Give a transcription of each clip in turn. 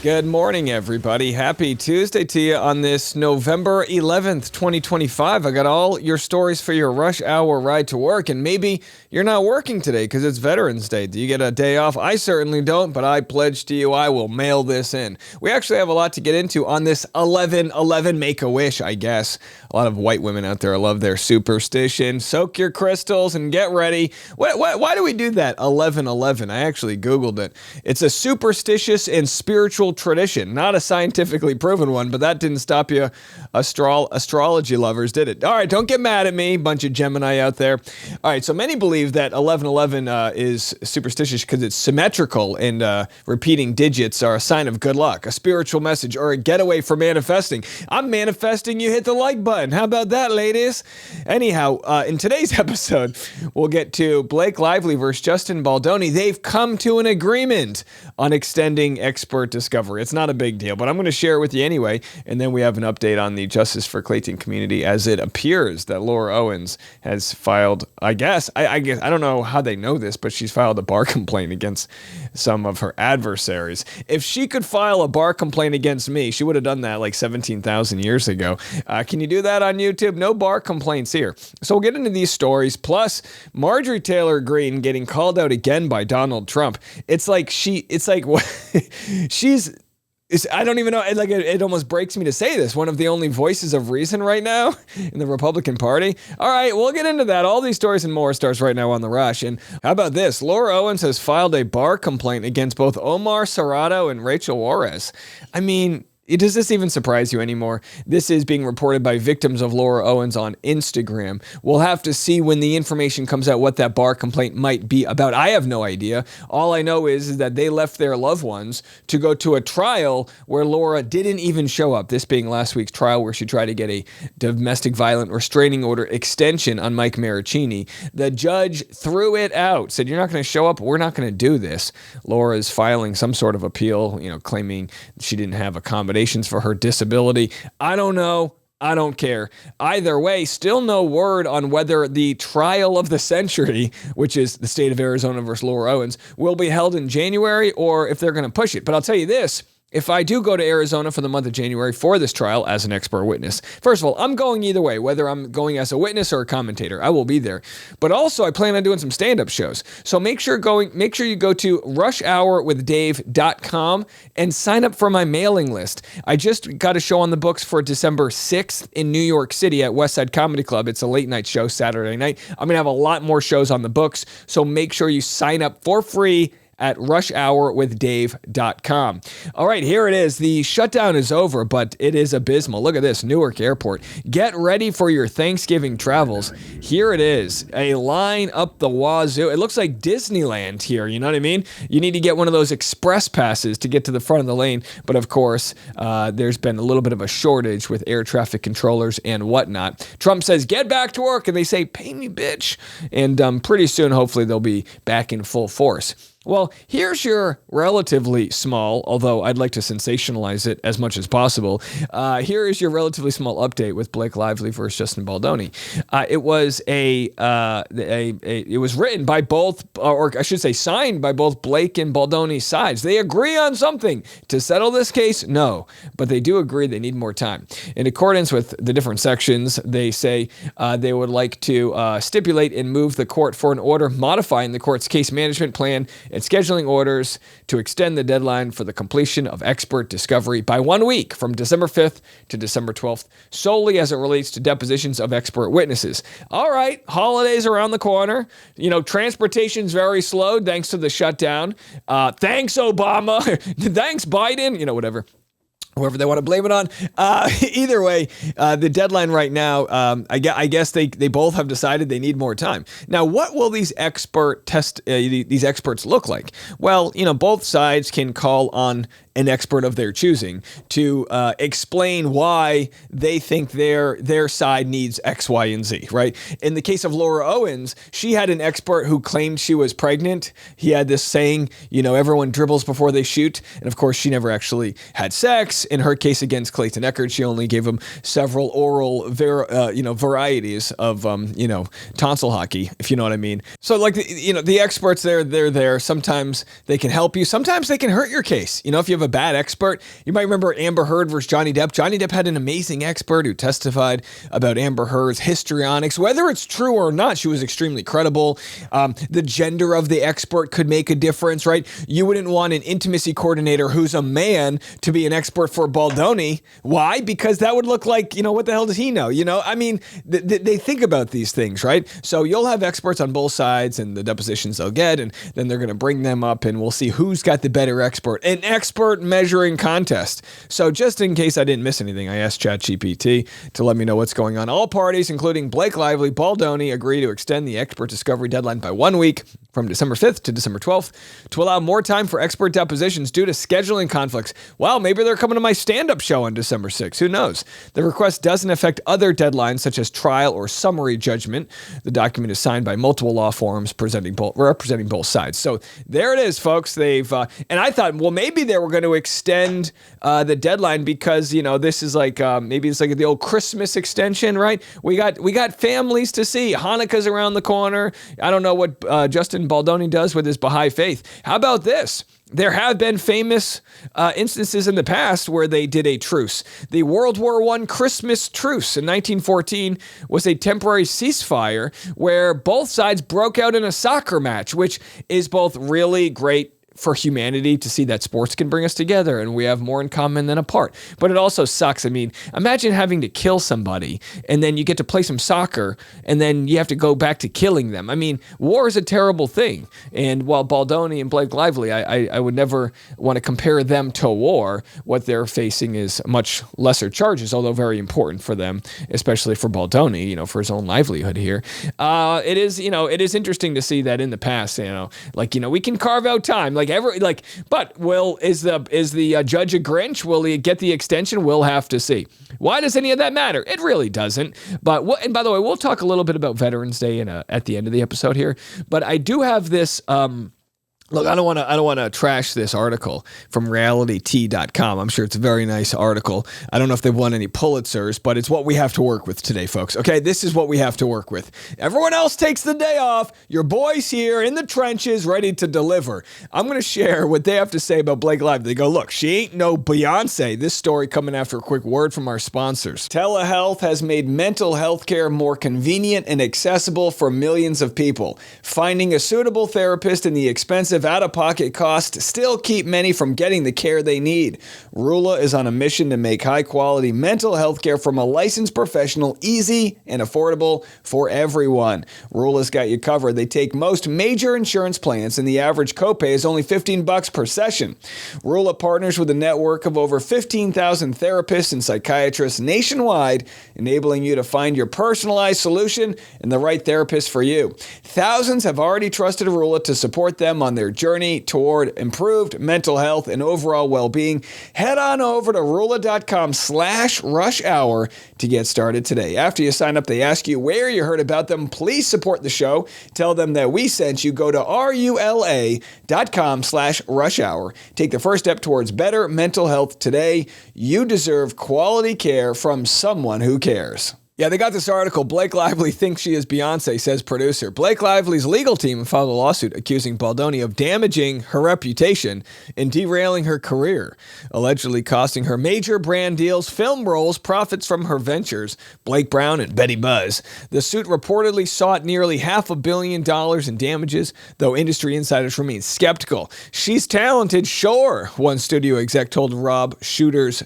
Good morning, everybody. Happy Tuesday to you on this November 11th, 2025. I got all your stories for your rush hour ride to work, and maybe you're not working today because it's Veterans Day. Do you get a day off? I certainly don't, but I pledge to you I will mail this in. We actually have a lot to get into on this 11/11 Make-A-Wish, I guess. A lot of white women out there love their superstition. Soak your crystals and get ready. Why do we do that? 11/11. I actually Googled it. It's a superstitious and spiritual tradition, not a scientifically proven one, but that didn't stop you astrology lovers, did it? All right, don't get mad at me, bunch of Gemini out there. All right, so many believe that 11/11 is superstitious because it's symmetrical and repeating digits are a sign of good luck, a spiritual message, or a getaway for manifesting. I'm manifesting, you hit the like button. How about that, ladies? Anyhow, in today's episode, we'll get to Blake Lively versus Justin Baldoni. They've come to an agreement on extending expert discovery. It's not a big deal, but I'm going to share it with you anyway. And then we have an update on the Justice for Clayton community as it appears that Laura Owens has filed, I guess, I don't know how they know this, but she's filed a bar complaint against some of her adversaries. If she could file a bar complaint against me, she would have done that like 17,000 years ago. Can you do that on YouTube? No bar complaints here. So we'll get into these stories. Plus, Marjorie Taylor Greene getting called out again by Donald Trump. I don't even know. It almost breaks me to say this. One of the only voices of reason right now in the Republican Party. All right, we'll get into that. All these stories and more starts right now on The Rush. And how about this? Laura Owens has filed a bar complaint against both Omar Serrato and Rachel Juarez. I mean, does this even surprise you anymore? This is being reported by victims of Laura Owens on Instagram. We'll have to see when the information comes out what that bar complaint might be about. I have no idea. All I know is that they left their loved ones to go to a trial where Laura didn't even show up. This being last week's trial where she tried to get a domestic violent restraining order extension on Mike Maricini. The judge threw it out, said, "You're not going to show up. We're not going to do this." Laura is filing some sort of appeal, claiming she didn't have accommodations for her disability. I don't know. I don't care. Either way, still no word on whether the trial of the century, which is the state of Arizona versus Laura Owens, will be held in January or if they're going to push it. But I'll tell you this. If I do go to Arizona for the month of January for this trial as an expert witness, first of all, I'm going either way, whether I'm going as a witness or a commentator. I will be there. But also, I plan on doing some stand-up shows. So make sure you go to rushhourwithdave.com and sign up for my mailing list. I just got a show on the books for December 6th in New York City at Westside Comedy Club. It's a late night show Saturday night. I'm going to have a lot more shows on the books. So make sure you sign up for free at rushhourwithdave.com. All right, here it is. The shutdown is over, but it is abysmal. Look at this, Newark Airport. Get ready for your Thanksgiving travels. Here it is, a line up the wazoo. It looks like Disneyland here, you know what I mean? You need to get one of those express passes to get to the front of the lane, but of course, there's been a little bit of a shortage with air traffic controllers and whatnot. Trump says, get back to work, and they say, pay me, bitch. And pretty soon, hopefully, they'll be back in full force. Well, here's your relatively small, although I'd like to sensationalize it as much as possible. Here is your relatively small update with Blake Lively versus Justin Baldoni. It was written by both, or I should say signed by both Blake and Baldoni's sides. They agree on something. To settle this case, no. But they do agree they need more time. In accordance with the different sections, they say they would like to stipulate and move the court for an order modifying the court's case management plan and scheduling orders to extend the deadline for the completion of expert discovery by 1 week from December 5th to December 12th, solely as it relates to depositions of expert witnesses. All right, holidays around the corner. Transportation's very slow thanks to the shutdown. Thanks, Obama. Thanks, Biden. Whatever. Whoever they want to blame it on. Either way, the deadline right now, I guess they both have decided they need more time. Now, what will these these experts look like? Well, both sides can call on an expert of their choosing to explain why they think their side needs X, Y, and Z, right? In the case of Laura Owens, she had an expert who claimed she was pregnant. He had this saying, everyone dribbles before they shoot. And of course, she never actually had sex. in her case against Clayton Echard, she only gave him several oral varieties of tonsil hockey, if you know what I mean. So like the experts they're there. Sometimes they can help you. Sometimes they can hurt your case. If you have a bad expert, you might remember Amber Heard versus Johnny Depp. Johnny Depp had an amazing expert who testified about Amber Heard's histrionics. Whether it's true or not, she was extremely credible. The gender of the expert could make a difference, right? You wouldn't want an intimacy coordinator who's a man to be an expert for Baldoni. Why? Because that would look like, what the hell does he know? I mean, they think about these things, right? So you'll have experts on both sides and the depositions they'll get, and then they're going to bring them up and we'll see who's got the better expert. An expert measuring contest. So just in case I didn't miss anything, I asked ChatGPT to let me know what's going on. All parties, including Blake Lively, Baldoni, agree to extend the expert discovery deadline by 1 week from December 5th to December 12th to allow more time for expert depositions due to scheduling conflicts. Well, maybe they're coming to my stand-up show on December 6th. Who knows? The request doesn't affect other deadlines such as trial or summary judgment. The document is signed by multiple law firms representing both sides. So there it is, folks. They've and I thought, well, maybe they were going to extend the deadline because this is like maybe it's like the old Christmas extension, right? We got families to see. Hanukkah's around the corner. I don't know what Justin Baldoni does with his Baha'i faith. How about this? There have been famous instances in the past where they did a truce. The World War I Christmas truce in 1914 was a temporary ceasefire where both sides broke out in a soccer match, which is both really great for humanity to see that sports can bring us together and we have more in common than apart. But it also sucks. I mean, imagine having to kill somebody and then you get to play some soccer and then you have to go back to killing them. I mean, war is a terrible thing. And while Baldoni and Blake Lively, I would never want to compare them to war. What they're facing is much lesser charges, although very important for them, especially for Baldoni, for his own livelihood here. It is interesting to see that in the past, we can carve out time. But is the judge a Grinch? Will he get the extension? We'll have to see. Why does any of that matter? It really doesn't. And by the way, we'll talk a little bit about Veterans Day at the end of the episode here. But I do have this. Look, I don't want to trash this article from realityt.com. I'm sure it's a very nice article. I don't know if they've won any Pulitzers, but it's what we have to work with today, folks. Okay, this is what we have to work with. Everyone else takes the day off. Your boy's here in the trenches, ready to deliver. I'm going to share what they have to say about Blake Lively. They go, look, she ain't no Beyonce. This story coming after a quick word from our sponsors. Telehealth has made mental health care more convenient and accessible for millions of people. Finding a suitable therapist and the expensive out-of-pocket costs still keep many from getting the care they need. Rula is on a mission to make high-quality mental health care from a licensed professional easy and affordable for everyone. Rula's got you covered. They take most major insurance plans, and the average copay is only $15 per session. Rula partners with a network of over 15,000 therapists and psychiatrists nationwide, enabling you to find your personalized solution and the right therapist for you. Thousands have already trusted Rula to support them on their journey toward improved mental health and overall well-being. Head on over to Rula.com/rush hour to get started today. After you sign up, they ask you where you heard about them. Please support the show. Tell them that we sent you. Go to RULA.com/rush hour. Take the first step towards better mental health today. You deserve quality care from someone who cares. Yeah, they got this article. Blake Lively thinks she is Beyonce, says producer. Blake Lively's legal team filed a lawsuit accusing Baldoni of damaging her reputation and derailing her career, allegedly costing her major brand deals, film roles, profits from her ventures, Blake Brown and Betty Buzz. The suit reportedly sought nearly $500 million in damages, though industry insiders remain skeptical. She's talented, sure, one studio exec told Rob Shooter's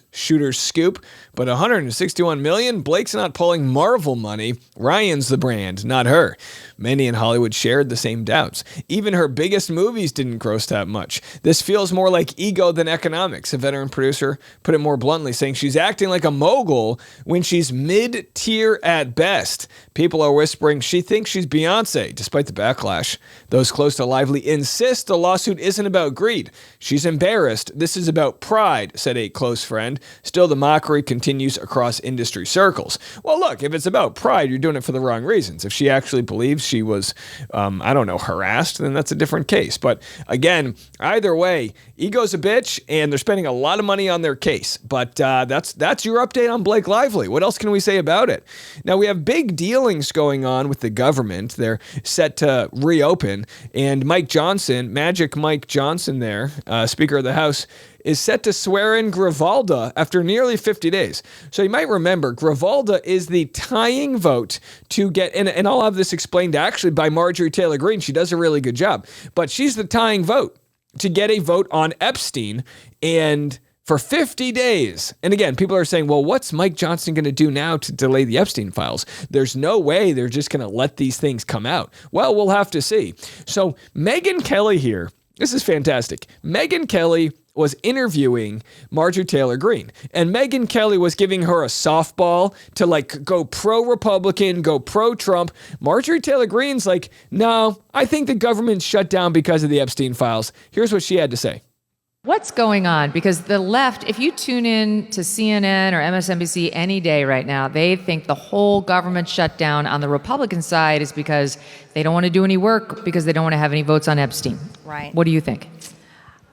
Scoop, but $161 million? Blake's not pulling Marvel money. Ryan's the brand, not her. Many in Hollywood shared the same doubts. Even her biggest movies didn't gross that much. This feels more like ego than economics, a veteran producer put it more bluntly, saying she's acting like a mogul when she's mid-tier at best. People are whispering she thinks she's Beyonce, despite the backlash. Those close to Lively insist the lawsuit isn't about greed. She's embarrassed. This is about pride, said a close friend. Still, the mockery continues across industry circles. Well, look, look, if it's about pride, you're doing it for the wrong reasons. If she actually believes she was, harassed, then that's a different case. But again, either way, ego's a bitch, and they're spending a lot of money on their case. But that's your update on Blake Lively. What else can we say about it? Now, we have big dealings going on with the government. They're set to reopen, and Magic Mike Johnson there, Speaker of the House, is set to swear in Grivalda after nearly 50 days. So you might remember, Grivalda is the tying vote to get, and I'll have this explained actually by Marjorie Taylor Greene. She does a really good job, but she's the tying vote to get a vote on Epstein, and for 50 days. And again, people are saying, well, what's Mike Johnson going to do now to delay the Epstein files? There's no way they're just going to let these things come out. Well, we'll have to see. So Megyn Kelly here, this is fantastic. Megyn Kelly was interviewing Marjorie Taylor Greene, and Megyn Kelly was giving her a softball to go pro-Republican, go pro-Trump. Marjorie Taylor Greene's like, no, I think the government's shut down because of the Epstein files. Here's what she had to say. What's going on? Because the left, if you tune in to CNN or MSNBC any day right now, they think the whole government shutdown on the Republican side is because they don't want to do any work because they don't want to have any votes on Epstein. Right. What do you think?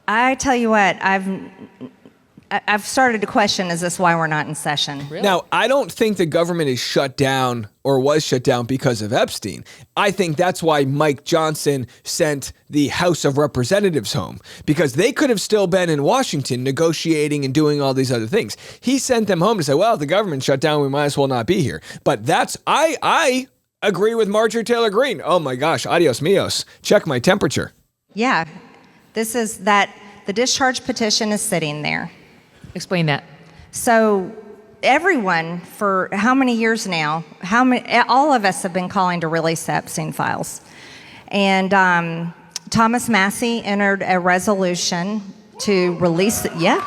I tell you what, I've started to question, is this why we're not in session? Really? Now, I don't think the government is shut down or was shut down because of Epstein. I think that's why Mike Johnson sent the House of Representatives home, because they could have still been in Washington negotiating and doing all these other things. He sent them home to say, well, the government shut down, we might as well not be here. But I agree with Marjorie Taylor Greene. Oh my gosh, adios mios. Check my temperature. Yeah, this is that the discharge petition is sitting there. Explain that. So everyone, for how many years now, all of us have been calling to release the Epstein files. And Thomas Massey entered a resolution to release it. Yeah.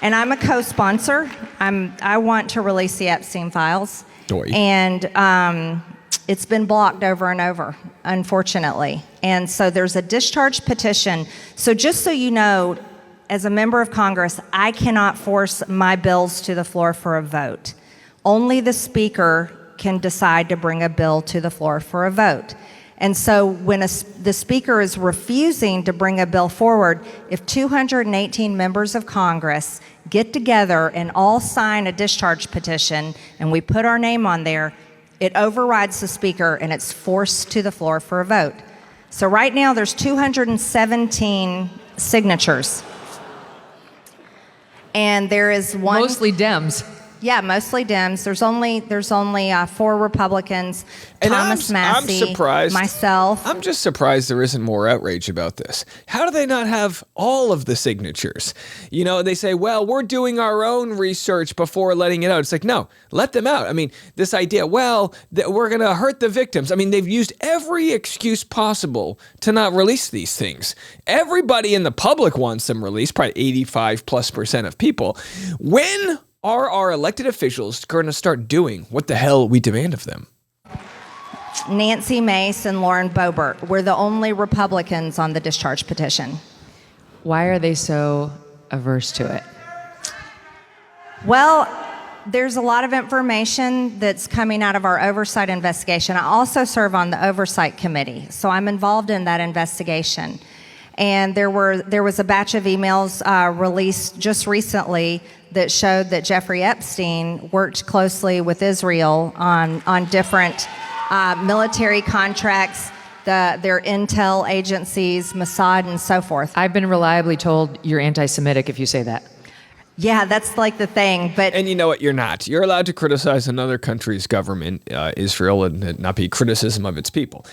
And I'm a co-sponsor. I want to release the Epstein files. Doy. And it's been blocked over and over, unfortunately. And so there's a discharge petition. So just so you know, as a member of Congress, I cannot force my bills to the floor for a vote. Only the Speaker can decide to bring a bill to the floor for a vote. And so when the Speaker is refusing to bring a bill forward, if 218 members of Congress get together and all sign a discharge petition and we put our name on there, it overrides the Speaker and it's forced to the floor for a vote. So right now there's 217 signatures. And there is one... Mostly Dems. Yeah, mostly Dems. There's only 4 Republicans. And Thomas Massey, I'm surprised. Myself. I'm just surprised there isn't more outrage about this. How do they not have all of the signatures? You know, they say, well, we're doing our own research before letting it out. It's like, no, let them out. I mean, this idea, well, that we're going to hurt the victims. I mean, they've used every excuse possible to not release these things. Everybody in the public wants them released, probably 85+% of people. When are our elected officials going to start doing what the hell we demand of them? Nancy Mace and Lauren Boebert were the only Republicans on the discharge petition. Why are they so averse to it? Well, there's a lot of information that's coming out of our oversight investigation. I also serve on the oversight committee, so I'm involved in that investigation. And there was a batch of emails released just recently that showed that Jeffrey Epstein worked closely with Israel on different military contracts, their intel agencies, Mossad, and so forth. I've been reliably told you're anti-Semitic if you say that. Yeah, that's like the thing. But And you know what? You're not. You're allowed to criticize another country's government, Israel, and it not be criticism of its people.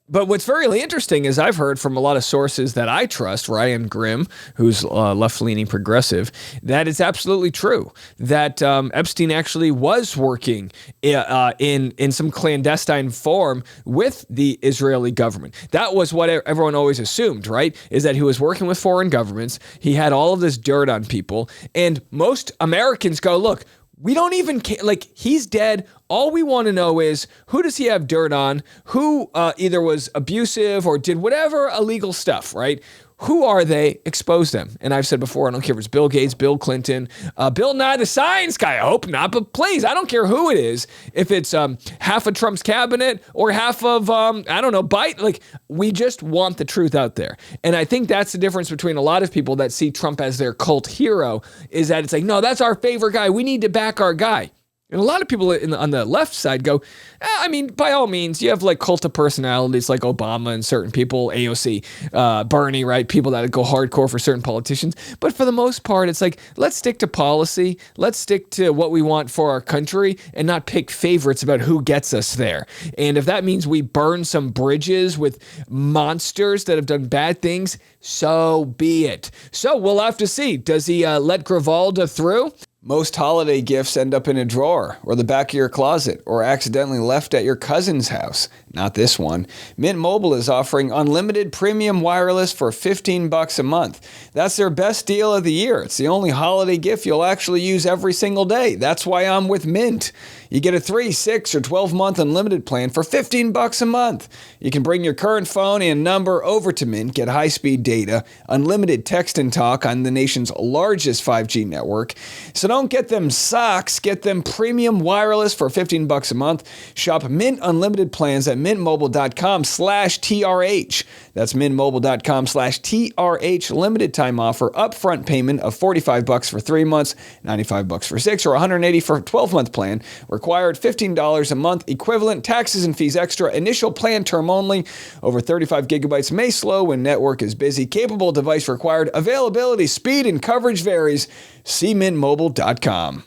But what's very interesting is I've heard from a lot of sources that I trust, Ryan Grimm, who's left-leaning progressive, that it's absolutely true that Epstein actually was working in some clandestine form with the Israeli government. That was what everyone always assumed, right? Is that he was working with foreign governments. He had all of this dirt on people. And most Americans go, look, we don't even care. Like, he's dead. All we want to know is, who does he have dirt on? Who either was abusive or did whatever illegal stuff, right? Who are they? Expose them. And I've said before, I don't care if it's Bill Gates, Bill Clinton, Bill Nye the Science Guy. I hope not, but please, I don't care who it is. If it's half of Trump's cabinet or half of, I don't know, Biden. Like, we just want the truth out there. And I think that's the difference between a lot of people that see Trump as their cult hero, is that it's like, no, that's our favorite guy. We need to back our guy. And a lot of people on the left side go, I mean, by all means, you have like cult of personalities like Obama and certain people, AOC, Bernie, right? People that go hardcore for certain politicians. But for the most part, it's like, let's stick to policy. Let's stick to what we want for our country and not pick favorites about who gets us there. And if that means we burn some bridges with monsters that have done bad things, so be it. So we'll have to see. Does he let Grivalda through? Most holiday gifts end up in a drawer or the back of your closet or accidentally left at your cousin's house. Not this one. Mint Mobile is offering unlimited premium wireless for $15 a month. That's their best deal of the year. It's the only holiday gift you'll actually use every single day. That's why I'm with Mint. You get a 3, 6, or 12-month unlimited plan for $15 a month. You can bring your current phone and number over to Mint, get high-speed data, unlimited text and talk on the nation's largest 5G network. So don't get them socks, get them premium wireless for $15 a month. Shop Mint Unlimited plans at mintmobile.com/TRH. That's mintmobile.com/TRH. Limited time offer, upfront payment of $45 for 3 months, $95 for 6, or $180 for a 12-month plan. Required $15 a month, equivalent, taxes and fees extra, initial plan term only. Over 35 gigabytes may slow when network is busy. Capable device required. Availability, speed, and coverage varies. See mintmobile.com.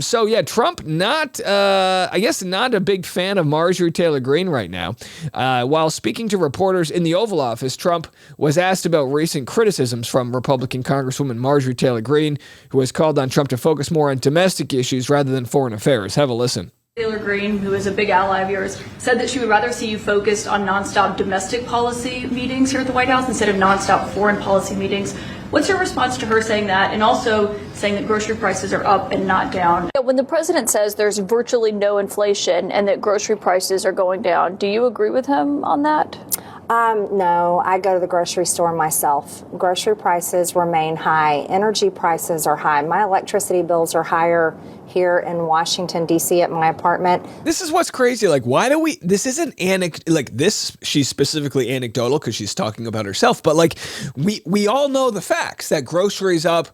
So yeah, Trump not a big fan of Marjorie Taylor Greene right now. While speaking to reporters in the Oval Office, Trump was asked about recent criticisms from Republican Congresswoman Marjorie Taylor Greene, who has called on Trump to focus more on domestic issues rather than foreign affairs. Have a listen. Taylor Greene, who is a big ally of yours, said that she would rather see you focused on nonstop domestic policy meetings here at the White House instead of nonstop foreign policy meetings. What's your response to her saying that, and also saying that grocery prices are up and not down? When the president says there's virtually no inflation and that grocery prices are going down, do you agree with him on that? No, I go to the grocery store myself. Grocery prices remain high. Energy prices are high. My electricity bills are higher here in Washington, D.C. at my apartment. This is what's crazy. Like, why do we, this isn't she's specifically anecdotal because she's talking about herself, but like, we all know the facts that groceries up,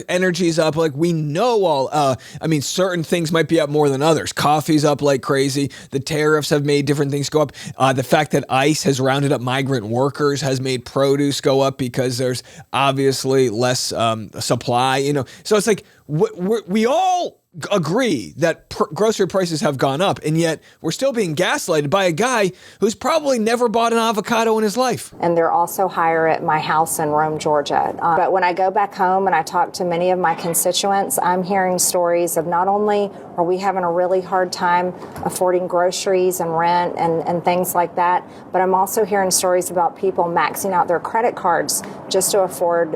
energy's up. Like, we know certain things might be up more than others. Coffee's up like crazy. The tariffs have made different things go up. The fact that ICE has rounded up migrant workers has made produce go up because there's obviously less supply, So it's like, we all agree that grocery prices have gone up, and yet we're still being gaslighted by a guy who's probably never bought an avocado in his life. And they're also higher at my house in Rome, Georgia. But when I go back home and I talk to many of my constituents, I'm hearing stories of not only are we having a really hard time affording groceries and rent and things like that, but I'm also hearing stories about people maxing out their credit cards just to afford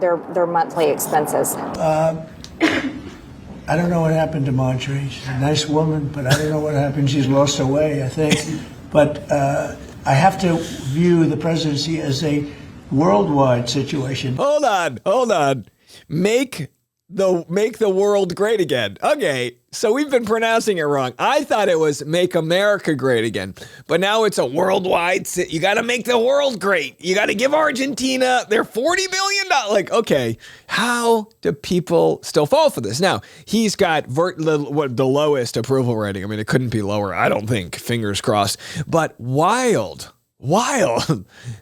their monthly expenses. I don't know what happened to Marjorie. She's a nice woman, but I don't know what happened. She's lost her way, I think. But I have to view the presidency as a worldwide situation. Hold on. Make the world great again. Okay, so we've been pronouncing it wrong. I thought it was make America great again, but now it's a worldwide. You got to make the world great. You got to give Argentina their $40 billion. Like, okay, how do people still fall for this? Now, he's got the lowest approval rating. I mean, it couldn't be lower, I don't think. Fingers crossed. But wild.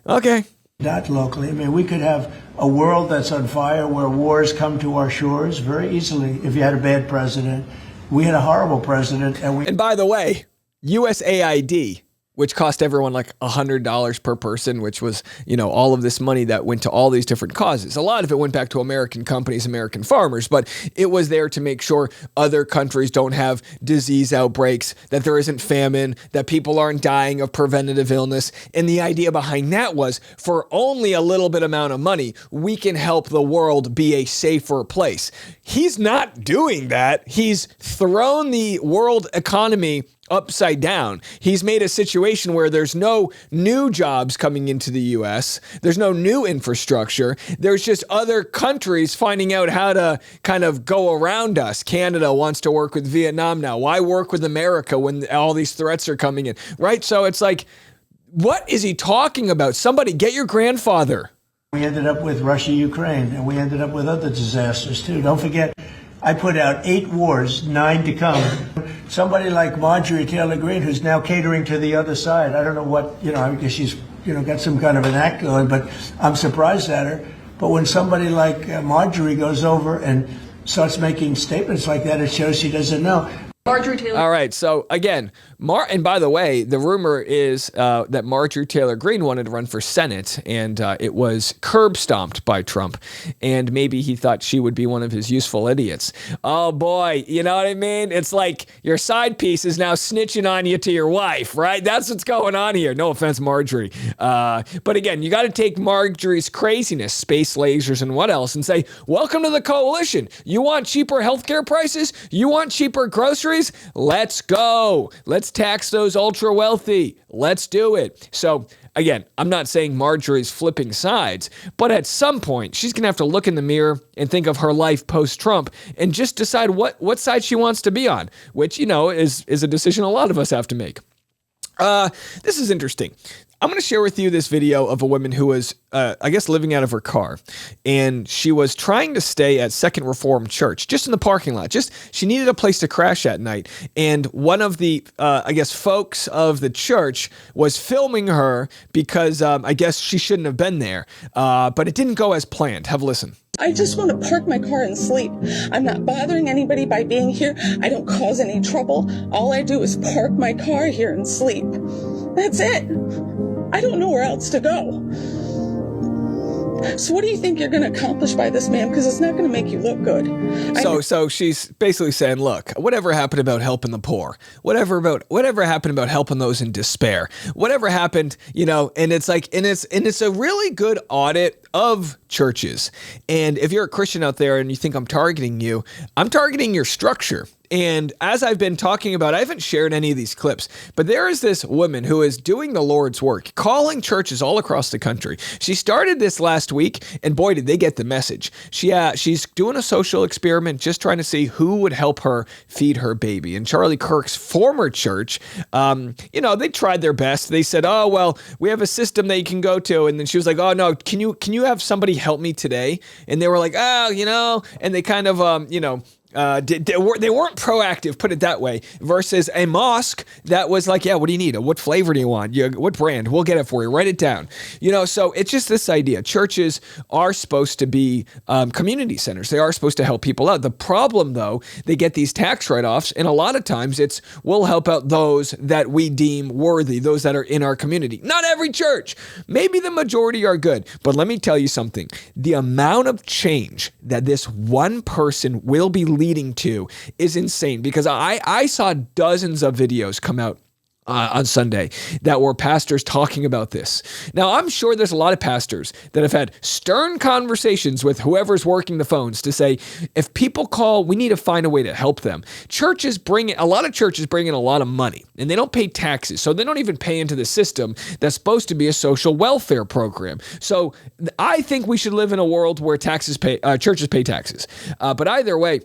Okay. Not locally. I mean, we could have a world that's on fire where wars come to our shores very easily if you had a bad president. We had a horrible president. And by the way, USAID, which cost everyone like $100 per person, which was, all of this money that went to all these different causes. A lot of it went back to American companies, American farmers, but it was there to make sure other countries don't have disease outbreaks, that there isn't famine, that people aren't dying of preventative illness. And the idea behind that was, for only a little bit amount of money, we can help the world be a safer place. He's not doing that. He's thrown the world economy upside down. He's made a situation where there's no new jobs coming into the U.S. There's no new infrastructure. There's just other countries finding out how to kind of go around us. Canada wants to work with Vietnam now. Why work with America when all these threats are coming in, right? So it's like, what is he talking about? Somebody get your grandfather. We ended up with Russia, Ukraine, and we ended up with other disasters too. Don't forget, I put out 8 wars, 9 to come. Somebody like Marjorie Taylor Greene, who's now catering to the other side. I don't know what, I guess she's, got some kind of an act going, but I'm surprised at her. But when somebody like Marjorie goes over and starts making statements like that, it shows she doesn't know. Marjorie Taylor. All right. So again, and by the way, the rumor is that Marjorie Taylor Greene wanted to run for Senate, and it was curb stomped by Trump. And maybe he thought she would be one of his useful idiots. Oh boy, you know what I mean? It's like your side piece is now snitching on you to your wife, right? That's what's going on here. No offense, Marjorie. But again, you got to take Marjorie's craziness, space lasers and what else, and say, welcome to the coalition. You want cheaper healthcare prices? You want cheaper groceries? Let's go. Let's tax those ultra wealthy. Let's do it. So again, I'm not saying Marjorie's flipping sides, but at some point she's going to have to look in the mirror and think of her life post-Trump and just decide what side she wants to be on, which, is a decision a lot of us have to make. This is interesting. I'm going to share with you this video of a woman who was, living out of her car, and she was trying to stay at Second Reformed Church, just in the parking lot. She needed a place to crash at night, and one of the, folks of the church was filming her because, she shouldn't have been there, but it didn't go as planned. Have a listen. I just want to park my car and sleep. I'm not bothering anybody by being here. I don't cause any trouble. All I do is park my car here and sleep. That's it. I don't know where else to go. So what do you think you're going to accomplish by this, ma'am? Because it's not going to make you look good. So she's basically saying, look, whatever happened about helping the poor, whatever happened about helping those in despair, whatever happened, and it's like, and it's a really good audit of churches. And if you're a Christian out there and you think I'm targeting you, I'm targeting your structure. And as I've been talking about, I haven't shared any of these clips, but there is this woman who is doing the Lord's work, calling churches all across the country. She started this last week, and boy, did they get the message. She's doing a social experiment, just trying to see who would help her feed her baby. And Charlie Kirk's former church, they tried their best. They said, oh, well, we have a system that you can go to. And then she was like, oh, no, can you have somebody help me today? And they were like, and they kind of, they weren't proactive, put it that way, versus a mosque that was like, yeah, what do you need? What flavor do you want? What brand? We'll get it for you. Write it down. So it's just this idea. Churches are supposed to be community centers. They are supposed to help people out. The problem, though, they get these tax write-offs, and a lot of times we'll help out those that we deem worthy, those that are in our community. Not every church. Maybe the majority are good. But let me tell you something. The amount of change that this one person will be leading to is insane, because I saw dozens of videos come out on Sunday that were pastors talking about this. Now, I'm sure there's a lot of pastors that have had stern conversations with whoever's working the phones to say, if people call, we need to find a way to help them. A lot of churches bring in a lot of money, and they don't pay taxes, so they don't even pay into the system that's supposed to be a social welfare program. So I think we should live in a world where churches pay taxes. But either way,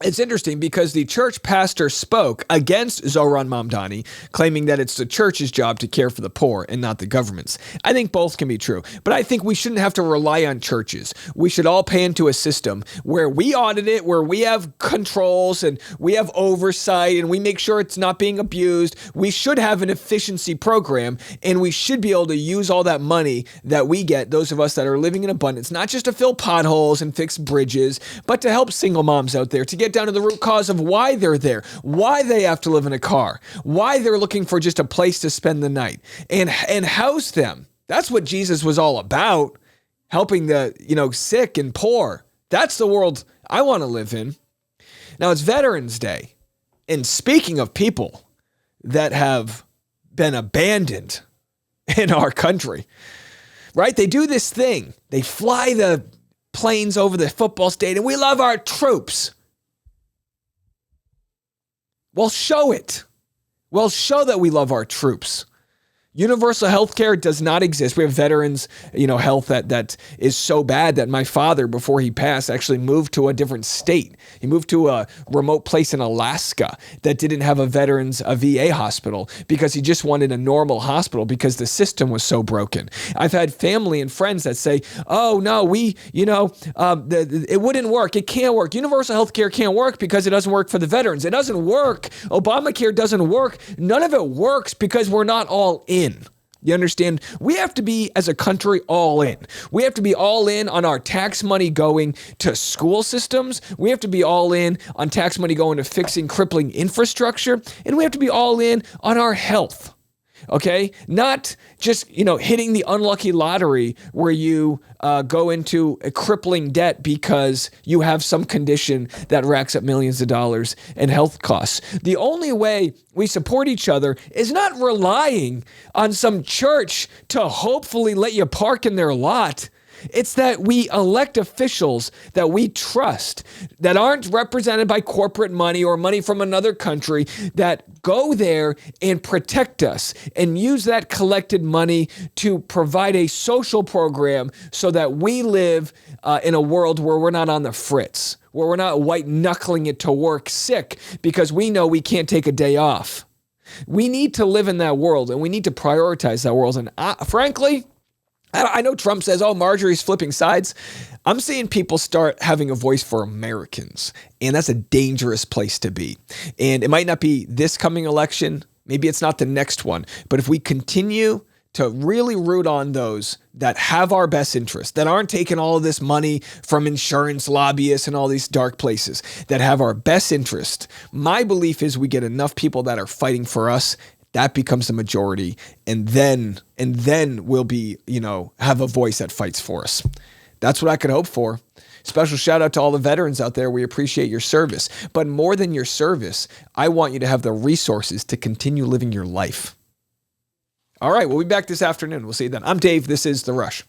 it's interesting because the church pastor spoke against Zohran Mamdani, claiming that it's the church's job to care for the poor and not the government's. I think both can be true, but I think we shouldn't have to rely on churches. We should all pay into a system where we audit it, where we have controls and we have oversight and we make sure it's not being abused. We should have an efficiency program, and we should be able to use all that money that we get, those of us that are living in abundance, not just to fill potholes and fix bridges, but to help single moms out there, to get down to the root cause of why they're there, why they have to live in a car, why they're looking for just a place to spend the night, and house them. That's what Jesus was all about, helping the sick and poor. That's the world I want to live in. Now, it's Veterans Day, and speaking of people that have been abandoned in our country, right? They do this thing. They fly the planes over the football stadium. We love our troops. Well, show it. Well, show that we love our troops. Universal health care does not exist. We have veterans, health that is so bad that my father, before he passed, actually moved to a different state. He moved to a remote place in Alaska that didn't have a VA hospital because he just wanted a normal hospital because the system was so broken. I've had family and friends that say, oh, no, it wouldn't work. It can't work. Universal health care can't work because it doesn't work for the veterans. It doesn't work. Obamacare doesn't work. None of it works because we're not all in. You understand? We have to be, as a country, all in. We have to be all in on our tax money going to school systems. We have to be all in on tax money going to fixing crippling infrastructure. And we have to be all in on our health. Okay? Not just, hitting the unlucky lottery where you go into a crippling debt because you have some condition that racks up millions of dollars in health costs. The only way we support each other is not relying on some church to hopefully let you park in their lot. It's that we elect officials that we trust, that aren't represented by corporate money or money from another country, that go there and protect us and use that collected money to provide a social program so that we live in a world where we're not on the fritz, where we're not white knuckling it to work sick because we know we can't take a day off. We need to live in that world and we need to prioritize that world. And frankly, I know Trump says, oh, Marjorie's flipping sides. I'm seeing people start having a voice for Americans, and that's a dangerous place to be. And it might not be this coming election. Maybe it's not the next one. But if we continue to really root on those that have our best interest, that aren't taking all of this money from insurance lobbyists and all these dark places, that have our best interest, my belief is we get enough people that are fighting for us. That becomes the majority, and then we'll be, have a voice that fights for us. That's what I could hope for. Special shout out to all the veterans out there. We appreciate your service. But more than your service, I want you to have the resources to continue living your life. All right, we'll be back this afternoon. We'll see you then. I'm Dave. This is The Rush.